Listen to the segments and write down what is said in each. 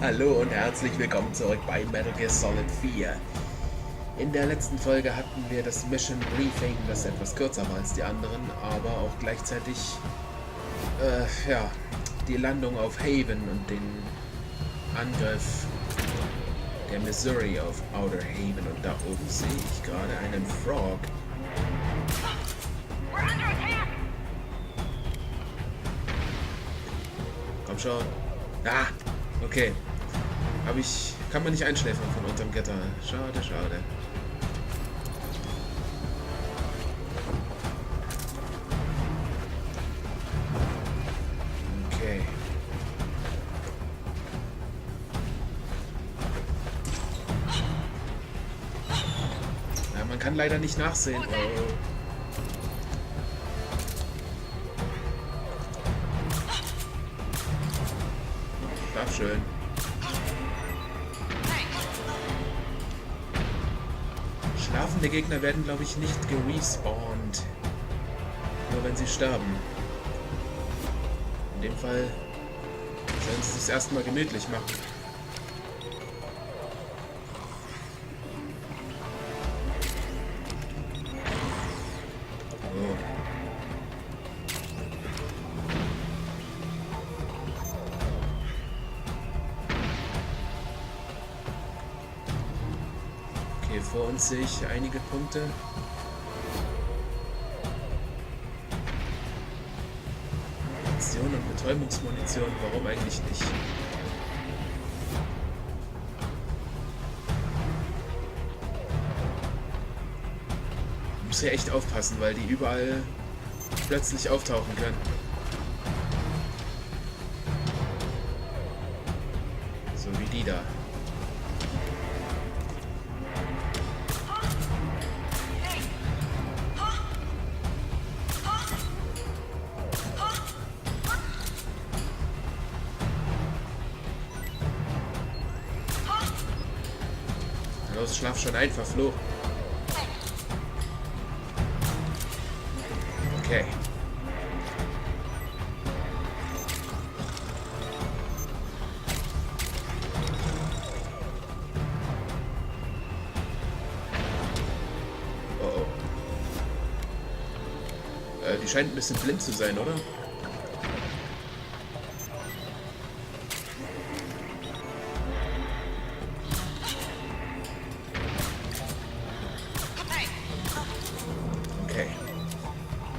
Hallo und herzlich willkommen zurück bei Metal Gear Solid 4. In der letzten Folge hatten wir das Mission Briefing, das etwas kürzer war als die anderen, aber auch gleichzeitig die Landung auf Haven und den Angriff der Missouri auf Outer Haven. Und da oben sehe ich gerade einen Frog. Komm schon. Ah, okay. Kann man nicht einschläfern von unterm Gitter. Schade, schade. Okay. Ja, man kann leider nicht nachsehen. Oh. Schön. Schlafende Gegner werden, glaube ich, nicht gerespawnt. Nur wenn sie sterben. In dem Fall sollen sie es erstmal gemütlich machen. Vor uns sehe ich einige Punkte. Munition und Betäubungsmunition, warum eigentlich nicht? Ich muss hier echt aufpassen, weil die überall plötzlich auftauchen können. So wie die da. Los, schlaf schon ein, verflucht. Okay. Oh. Die scheint ein bisschen blind zu sein, oder?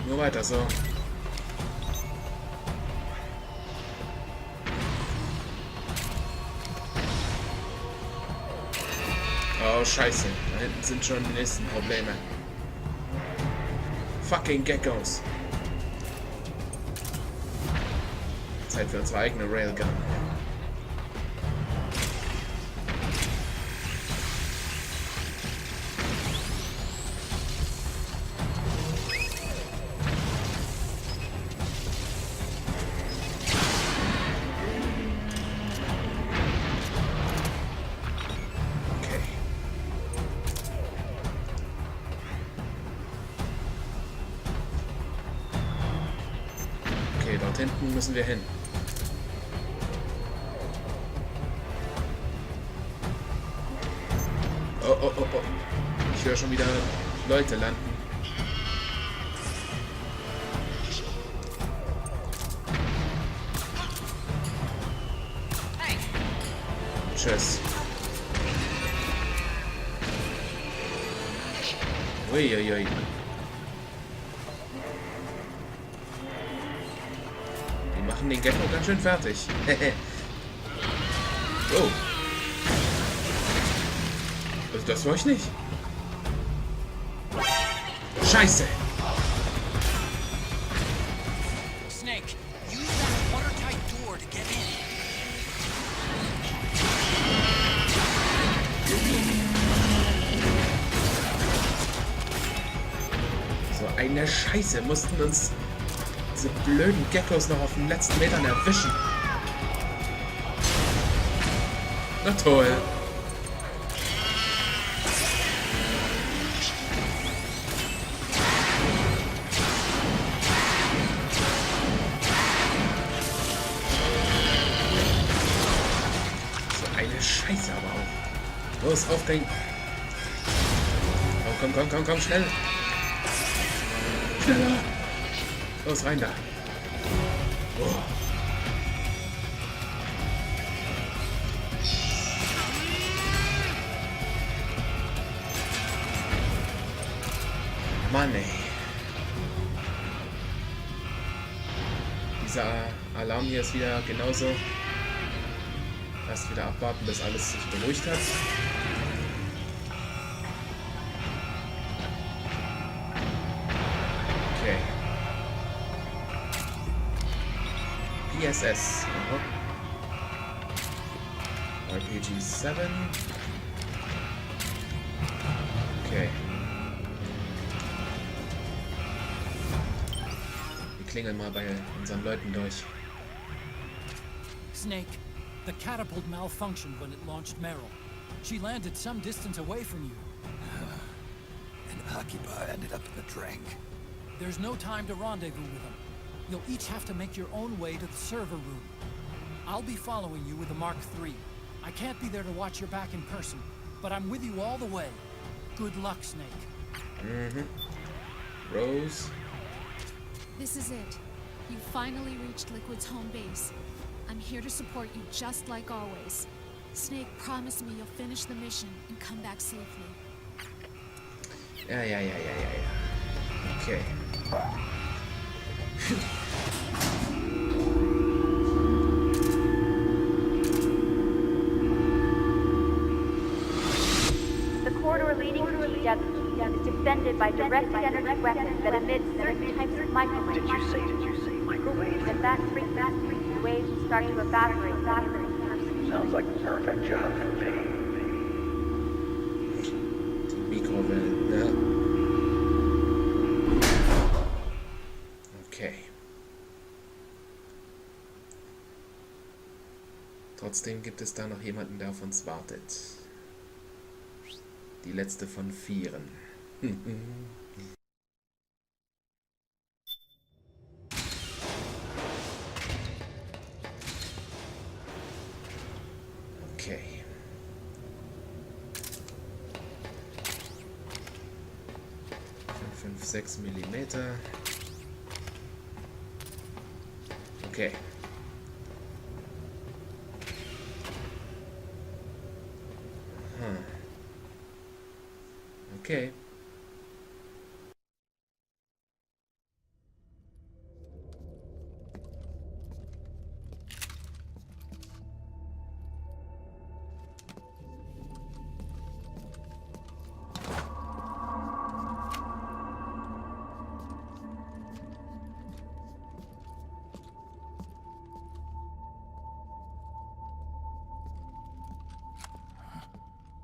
Nur weiter so. Oh, scheiße. Da hinten sind schon die nächsten Probleme. Fucking Geckos. Zeit für unsere eigene Railgun. Dort hinten müssen wir hin. Oh, oh, oh, oh. Ich höre schon wieder Leute landen. Tschüss. Uiuiui. Machen den Gecko ganz schön fertig. Oh. Das war ich nicht. Scheiße. Snake, use that watertight door to get in. So eine Scheiße, mussten uns diese blöden Geckos noch auf den letzten Metern erwischen. Na toll. ist ja aber auch. Los, aufdringen. Komm, schnell. Schneller. Los, rein da. Oh. Mann, ey. Dieser Alarm hier ist wieder genauso. Erst wieder abwarten, bis alles sich beruhigt hat. Okay. PSS. RPG 7. Okay. Wir klingeln mal bei unseren Leuten durch. Snake, the catapult malfunctioned when it launched Meryl. She landed some distance away from you. An occupier ended up in the drink. There's no time to rendezvous with them. You'll each have to make your own way to the server room. I'll be following you with the Mark III. I can't be there to watch your back in person, but I'm with you all the way. Good luck, Snake. Rose. This is it. You finally reached Liquid's home base. I'm here to support you just like always. Snake, promise me you'll finish the mission and come back safely. Ja. Okay. The corridor leading to the depth is defended by directed energy weapons that emit certain types of microwaves. Did you say microwave? When that frequency, the waves will start to evaporate. Sounds like the perfect job for me. Die Mikrowellen, ne? Okay. Trotzdem gibt es da noch jemanden, der auf uns wartet. Die letzte von 4. Okay. Fünf, 6 Millimeter. Okay. Okay.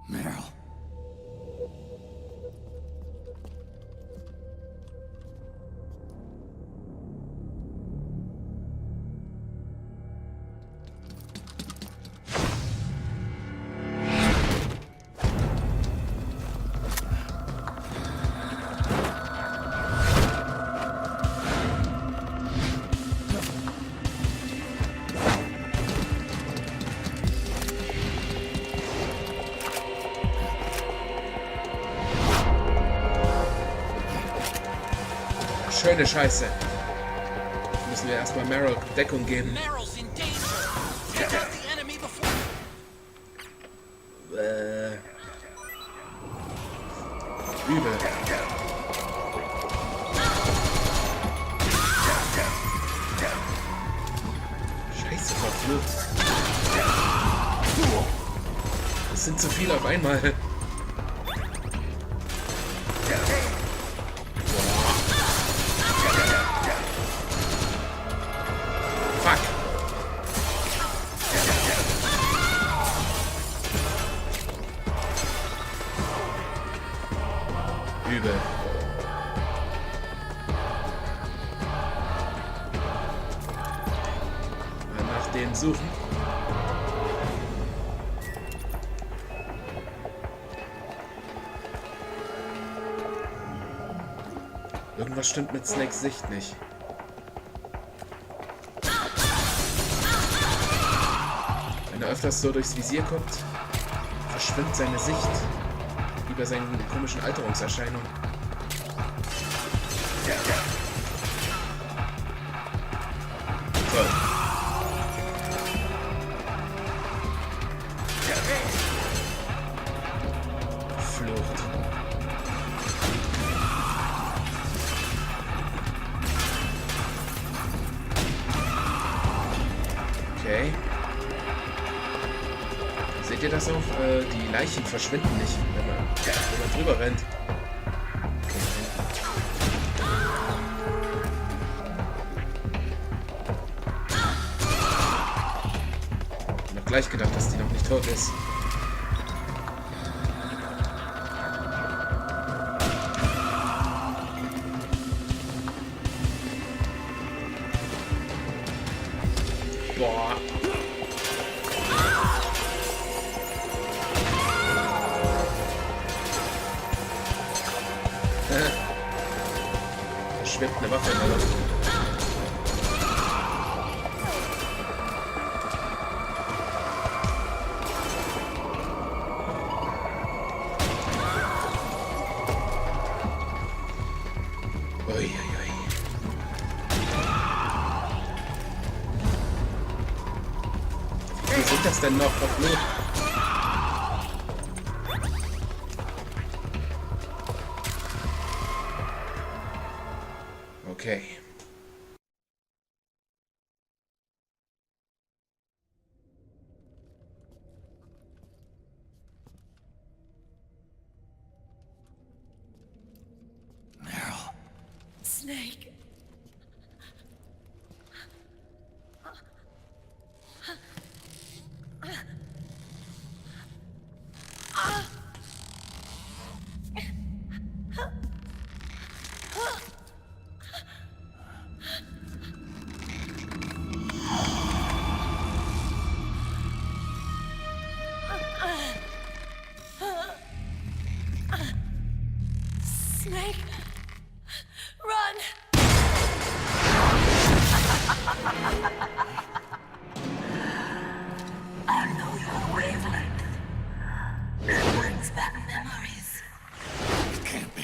Meryl. Schöne Scheiße. Müssen wir erstmal Meryl Deckung geben. Meryl's in danger. Take out the enemy before. Übel. Scheiße, verflucht. Das sind zu viele auf einmal. Übel. Mal nach denen suchen. Irgendwas stimmt mit Snakes Sicht nicht. Wenn er öfters so durchs Visier guckt. verschwimmt seine Sicht. Wie bei seinen komischen Alterungserscheinungen. Toll. Flucht. Okay. Seht ihr das auch? Die Leichen verschwinden nicht, wenn man drüber rennt. Ich hab gleich gedacht, dass die noch nicht tot ist. Boah. Da schwebt eine Waffe in der Luft. Uiuiui. Wie viele sind das denn noch? Verflucht. Okay. Meryl. Snake. Snake. Run. I know your wavelength. It brings back memories. It can't be.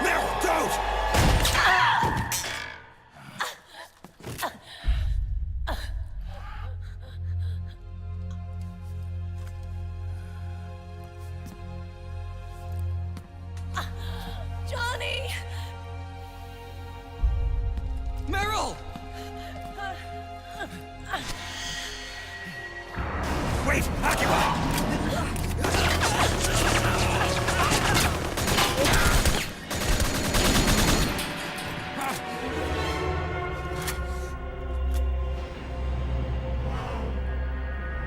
Meryl, don't! Johnny. Meryl! Wait, occupy!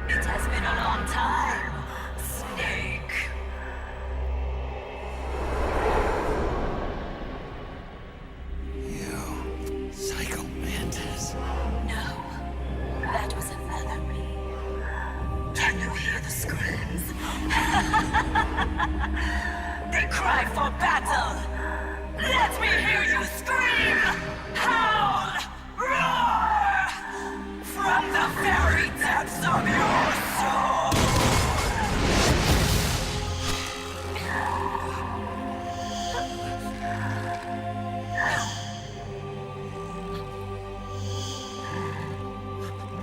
It has been a long time, Snake. You psycho Mantis. No, that was another me. Can you hear the screams? They cry for battle. Let me hear you scream! Howl! Roar! From the very depths of your soul!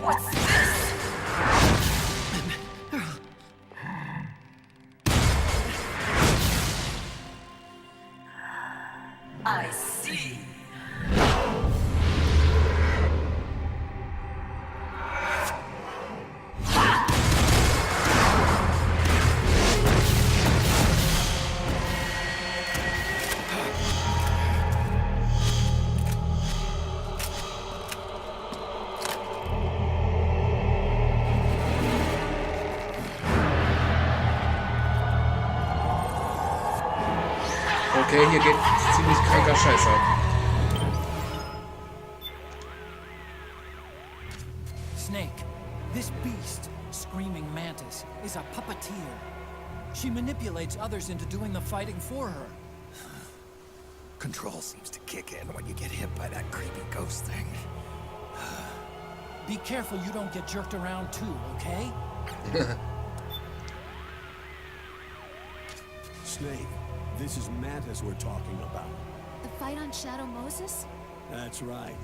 What's this? I see. Okay, hier geht ziemlich kranker Scheiß ab. Snake, this beast, Screaming Mantis, is a puppeteer. She manipulates others into doing the fighting for her. Control seems to kick in when you get hit by that creepy ghost thing. Be careful you don't get jerked around too, okay? Snake, this is Mantis we're talking about. The fight on Shadow Moses? That's right.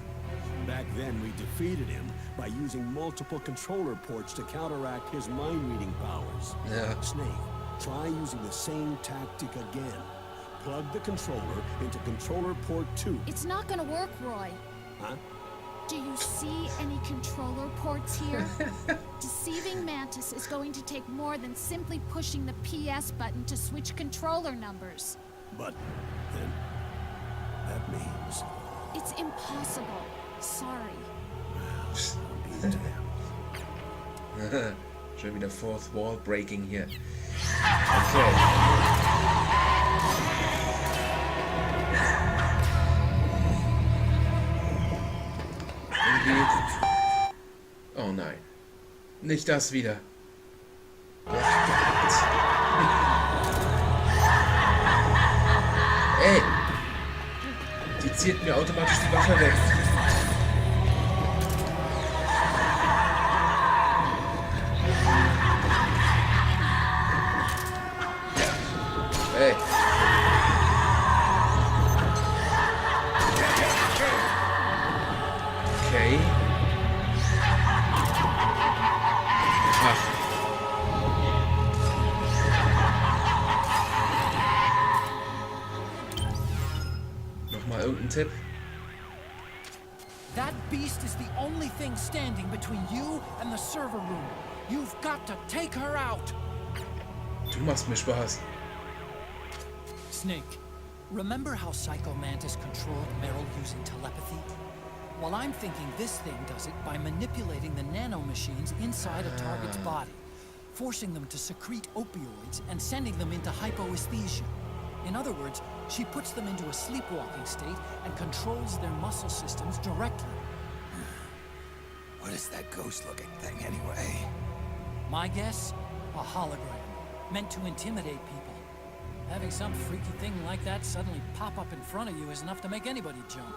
Back then, we defeated him by using multiple controller ports to counteract his mind-reading powers. Yeah. Snake, try using the same tactic again. Plug the controller into controller port 2. It's not gonna work, Roy. Huh? Do you see any controller ports here? Deceiving Mantis is going to take more than simply pushing the PS button to switch controller numbers. But then, that means... It's impossible. Sorry. I'll be damned. Schon wieder Fourth Wall Breaking hier. Okay. Oh nein. Nicht das wieder. Ey! Die zieht mir automatisch die Waffe weg. Ey! Okay. Ach. Nochmal irgendein Tipp. That beast is the only thing standing between you and the server room. You've got to take her out. Du machst mir Spaß. Snake, remember how Psycho Mantis controlled Meryl using telepathy? Well, I'm thinking this thing does it by manipulating the nanomachines inside a target's body, forcing them to secrete opioids and sending them into hypoesthesia. In other words, she puts them into a sleepwalking state and controls their muscle systems directly. What is that ghost-looking thing, anyway? My guess? A hologram, meant to intimidate people. Having some freaky thing like that suddenly pop up in front of you is enough to make anybody jump.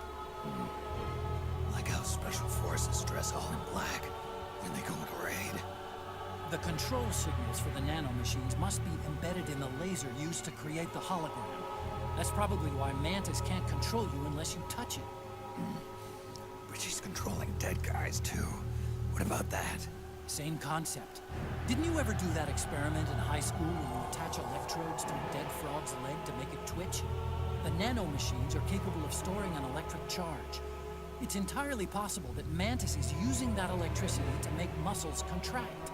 Like how special forces dress all in black when they go on a raid. The control signals for the nanomachines must be embedded in the laser used to create the hologram. That's probably why Mantis can't control you unless you touch it. But she's controlling dead guys, too. What about that? Same concept. Didn't you ever do that experiment in high school where you attach electrodes to a dead frog's leg to make it twitch? The nanomachines are capable of storing an electric charge. It's entirely possible that Mantis is using that electricity to make muscles contract.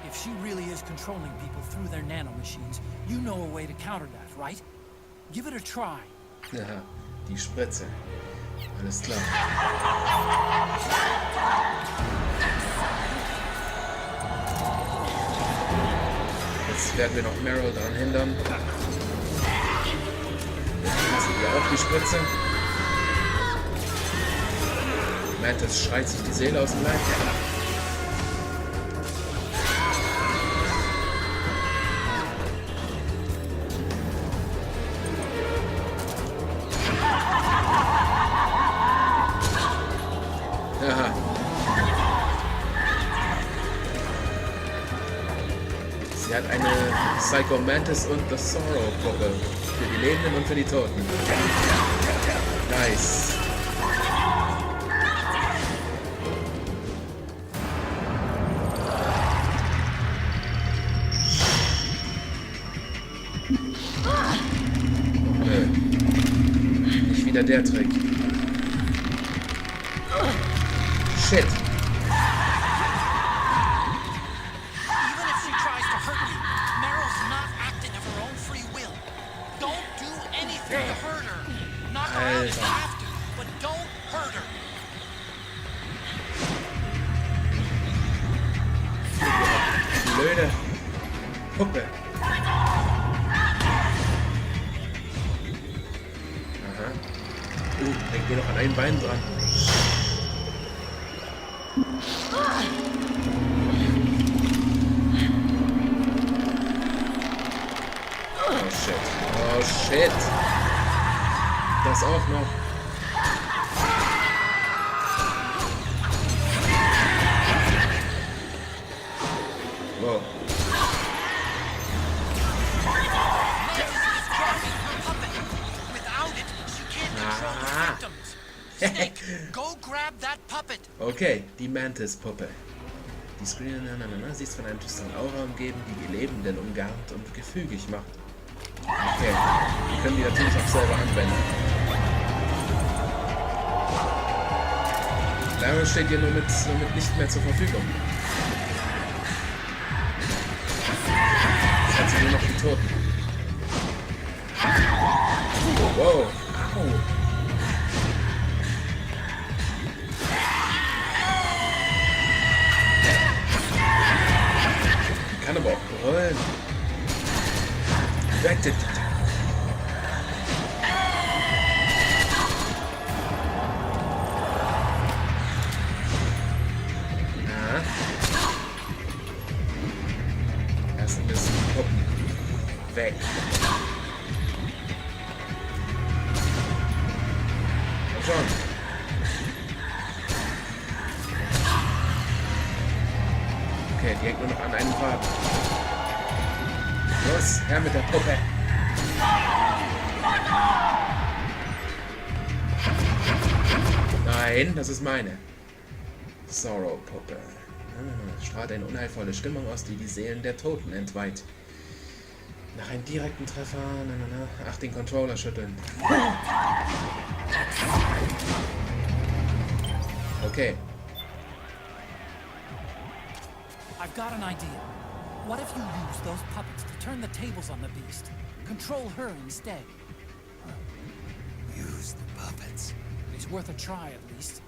If she really is controlling people through their nanomachines, you know a way to counter that, right? Give it a try. Aha, die Spritze. Alles klar. Jetzt werden wir noch Meryl daran hindern. Jetzt sind wir auch die Spritze. Mantis schreit sich die Seele aus dem Leib. Aha. Sie hat eine Psycho Mantis und The Sorrow Puppe. Für die Lebenden und für die Toten. Nice. Nicht wieder der Trick. Shit. Even if she tries to hurt you, Meryl's not acting of her own free will. Don't do anything to hurt her. Knock her out if you have to, but don't hurt her. Blöde Puppe. Aha. Hängt mir noch an einem Bein dran. Oh shit. Oh shit. Das auch noch. Wow. Go grab that puppet. Okay, die Mantis-Puppe. Die Screen, sie ist von einer düsteren Aura umgeben, die die Lebenden umgarnt und gefügig macht. Okay, wir können die natürlich auch selber anwenden. Lara steht hier nur mit nicht mehr zur Verfügung. Jetzt hat sie nur noch die Toten. Wow, au. Die kann aber auch rollen. Wettet. Erst ein bisschen gucken. Weg. Komm schon. Okay, die hängt nur noch an einem Faden. Los, her mit der Puppe. Nein, das ist meine. Sorrow-Puppe. Strahlt eine unheilvolle Stimmung aus, die die Seelen der Toten entweiht. Nach einem direkten Treffer... Ach, den Controller schütteln. Okay. I've got an idea. What if you use those puppets to turn the tables on the Beast? Control her instead. Use the puppets. It's worth a try, at least.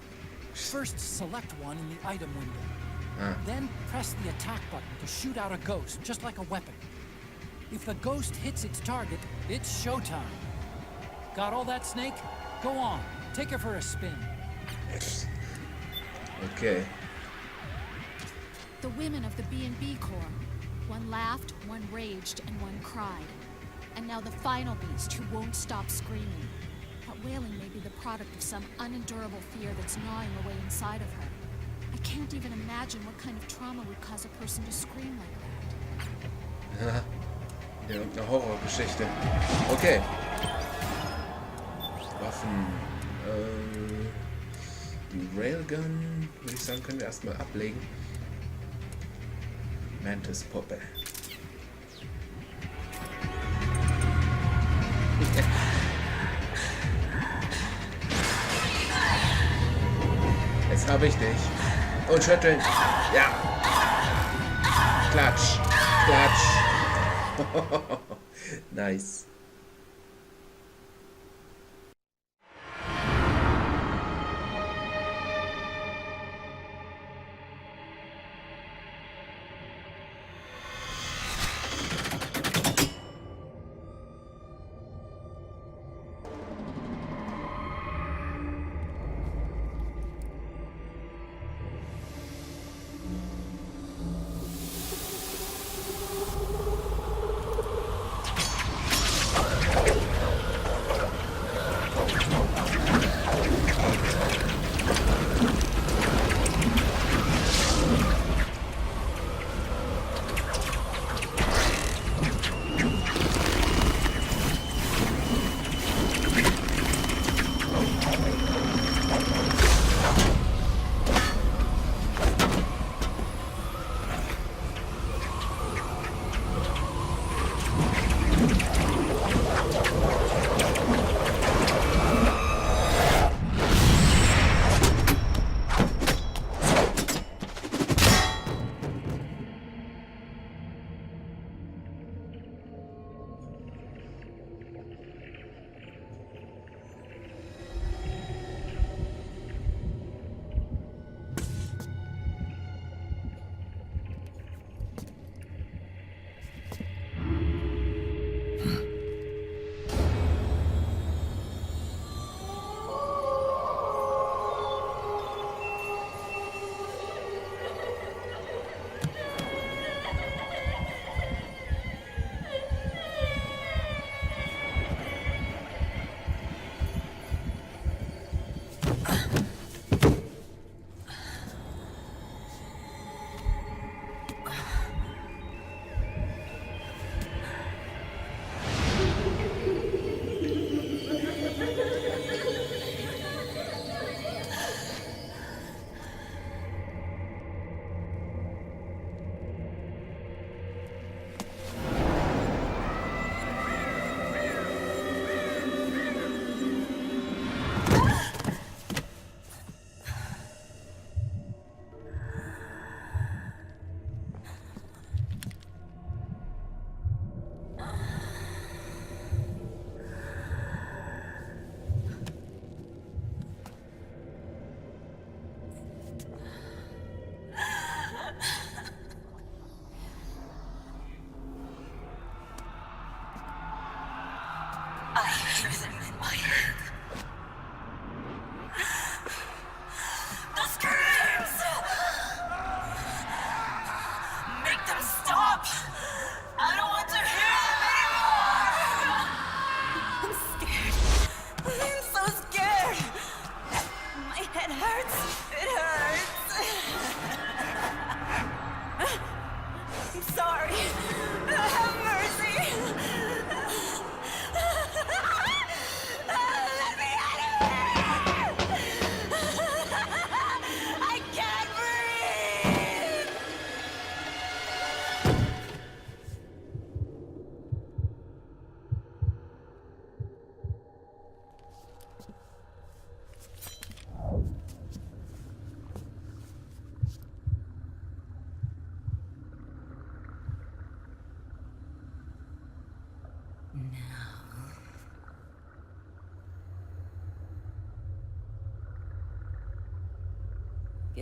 First, select one in the item window. Then press the attack button to shoot out a ghost, just like a weapon. If the ghost hits its target, it's showtime. Got all that, Snake? Go on, take her for a spin. Okay. The women of the B&B Corps. One laughed, one raged, and one cried. And now the final beast who won't stop screaming. That wailing may be the product of some unendurable fear that's gnawing away inside of her. I can't even imagine what kind of trauma would cause a person to scream like that. Ja, irgendeine Horrorgeschichte. Okay. Waffen. Die Railgun, würde ich sagen, können wir erstmal ablegen. Mantis-Puppe. Jetzt habe ich dich. Und schütteln. Ja. Klatsch. Klatsch. Nice.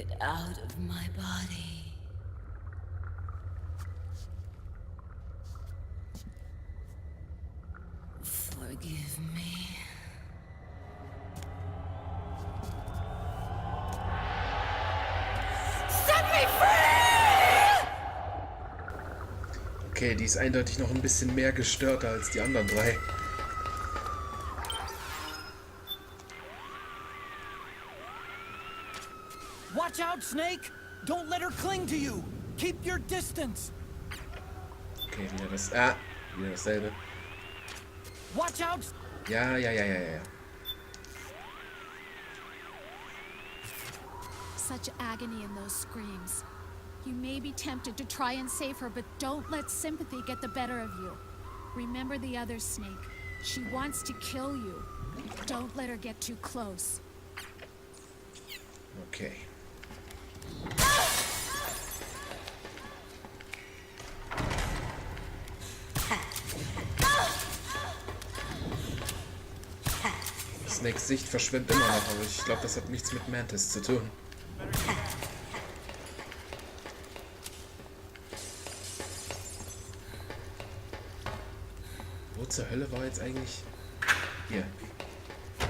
Get out of my body. Forgive me. Set me free! Okay, die ist eindeutig noch ein bisschen mehr gestört als die anderen drei. Watch out, Snake! Don't let her cling to you! Keep your distance! Okay, wieder dasselbe. Watch out! Ja. Such agony in those screams. You may be tempted to try and save her, but don't let sympathy get the better of you. Remember the other Snake. She wants to kill you. Don't let her get too close. Okay. Snakes Sicht verschwimmt immer noch, aber ich glaube, das hat nichts mit Mantis zu tun. Wo zur Hölle war jetzt eigentlich... Hier.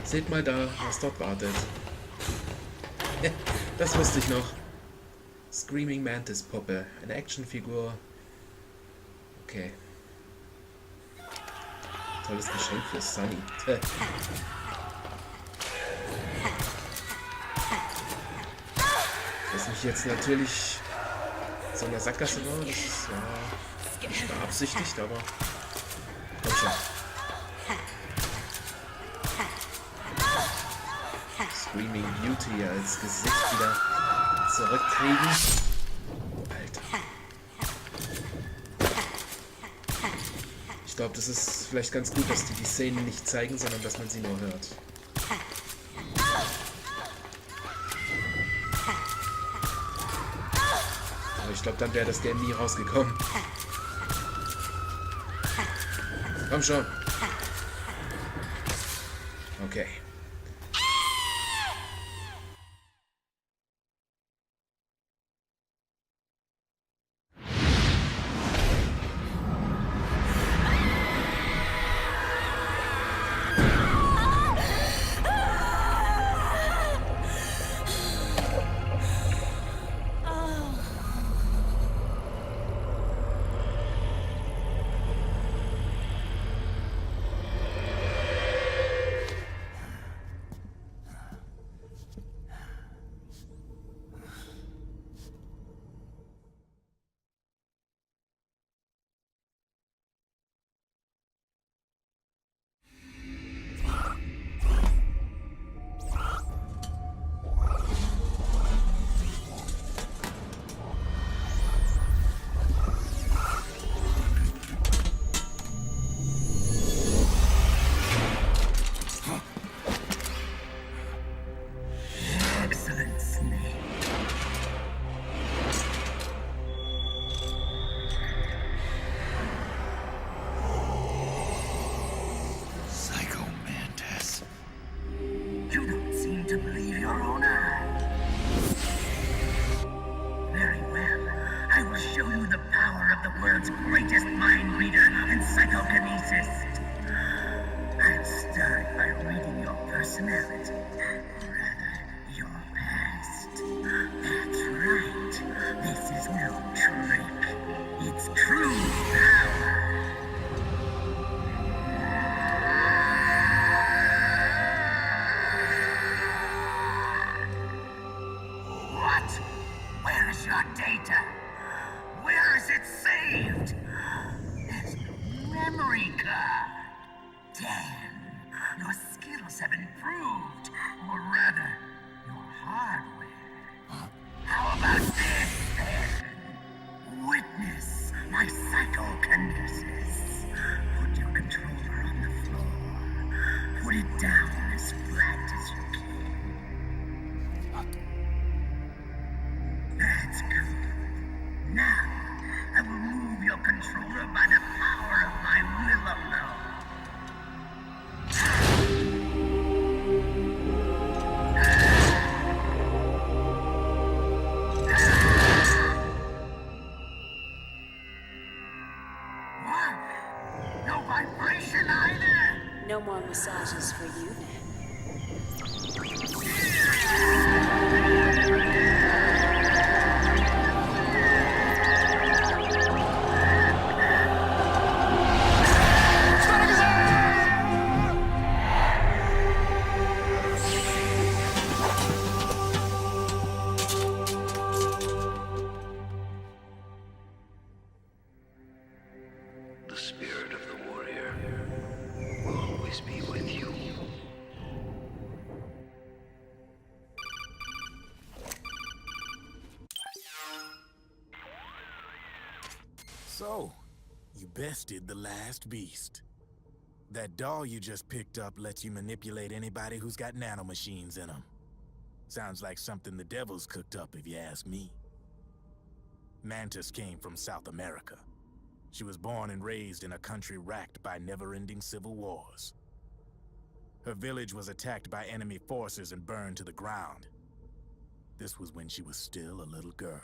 Seht mal da, was dort wartet. Das wusste ich noch. Screaming Mantis Puppe. Eine Actionfigur. Okay. Tolles Geschenk für Sunny. Was mich jetzt natürlich so in der Sackgasse war, das ist ja nicht beabsichtigt, aber komm schon. Screaming Beauty als Gesicht wieder zurückkriegen. Alter. Ich glaube, das ist vielleicht ganz gut, dass die Szenen nicht zeigen, sondern dass man sie nur hört. Aber ich glaube, dann wäre das Game nie rausgekommen. Komm schon. Okay. massages for you then. The spirit of the warrior will always be with you. So, you bested the last beast. That doll you just picked up lets you manipulate anybody who's got nanomachines in them. Sounds like something the devil's cooked up, if you ask me. Mantis came from South America. She was born and raised in a country racked by never-ending civil wars. Her village was attacked by enemy forces and burned to the ground. This was when she was still a little girl.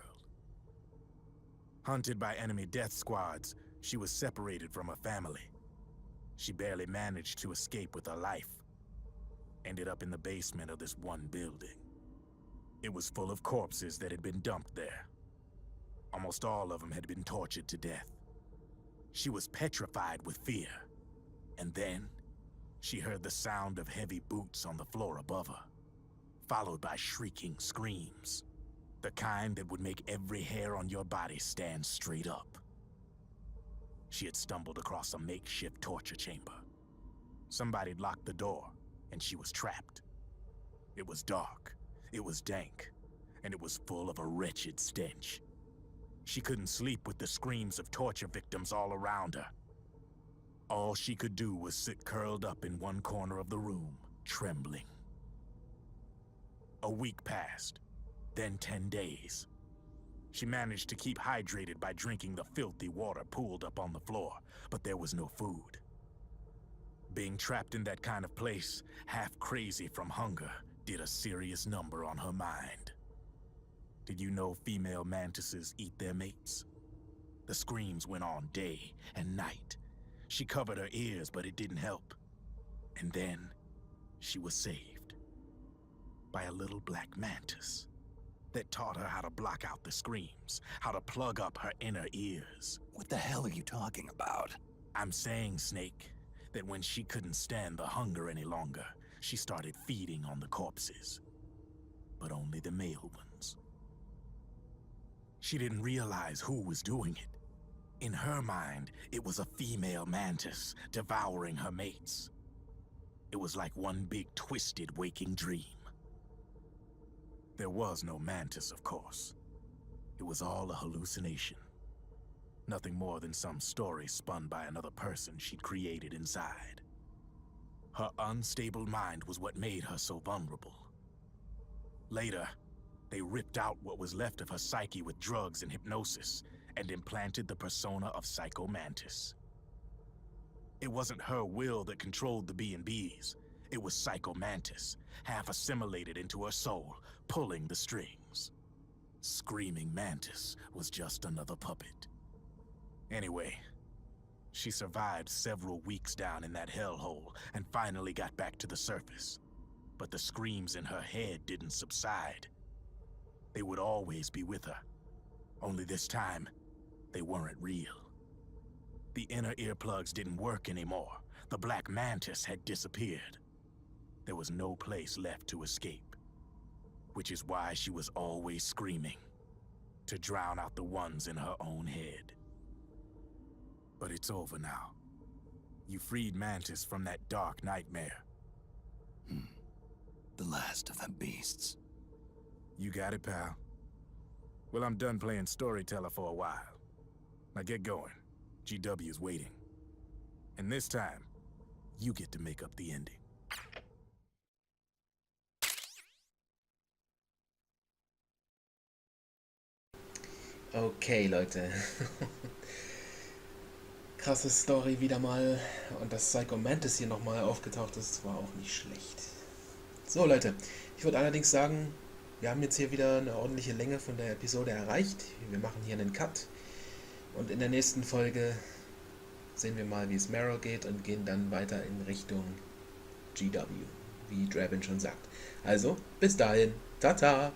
Hunted by enemy death squads, she was separated from her family. She barely managed to escape with her life. Ended up in the basement of this one building. It was full of corpses that had been dumped there. Almost all of them had been tortured to death. She was petrified with fear. And then, she heard the sound of heavy boots on the floor above her, followed by shrieking screams. The kind that would make every hair on your body stand straight up. She had stumbled across a makeshift torture chamber. Somebody'd locked the door, and she was trapped. It was dark, it was dank, and it was full of a wretched stench. She couldn't sleep with the screams of torture victims all around her. All she could do was sit curled up in one corner of the room, trembling. A week passed, then 10 days. She managed to keep hydrated by drinking the filthy water pooled up on the floor, but there was no food. Being trapped in that kind of place, half crazy from hunger, did a serious number on her mind. Did you know female mantises eat their mates? The screams went on day and night. She covered her ears, but it didn't help. And then, she was saved by a little black mantis that taught her how to block out the screams, how to plug up her inner ears. What the hell are you talking about? I'm saying, Snake, that when she couldn't stand the hunger any longer, she started feeding on the corpses. But only the male ones. She didn't realize who was doing it. In her mind, it was a female mantis devouring her mates. It was like one big twisted waking dream. There was no mantis, of course. It was all a hallucination. Nothing more than some story spun by another person she'd created inside. Her unstable mind was what made her so vulnerable. Later, they ripped out what was left of her psyche with drugs and hypnosis and implanted the persona of Psycho Mantis. It wasn't her will that controlled the B&Bs. It was Psycho Mantis, half assimilated into her soul, pulling the strings. Screaming Mantis was just another puppet. Anyway, she survived several weeks down in that hellhole and finally got back to the surface. But the screams in her head didn't subside. They would always be with her. Only this time, they weren't real. The inner earplugs didn't work anymore. The black mantis had disappeared. There was no place left to escape. Which is why she was always screaming, to drown out the ones in her own head. But it's over now. You freed Mantis from that dark nightmare. The last of the beasts. You got it, pal. Well, I'm done playing storyteller for a while. Now get going. GW's waiting. And this time, you get to make up the ending. Okay, Leute. Krasse Story wieder mal. Und dass Psycho Mantis hier nochmal aufgetaucht ist, war auch nicht schlecht. So, Leute. Ich würde allerdings sagen, wir haben jetzt hier wieder eine ordentliche Länge von der Episode erreicht. Wir machen hier einen Cut. Und in der nächsten Folge sehen wir mal, wie es Meryl geht und gehen dann weiter in Richtung GW, wie Drabin schon sagt. Also, bis dahin, tata!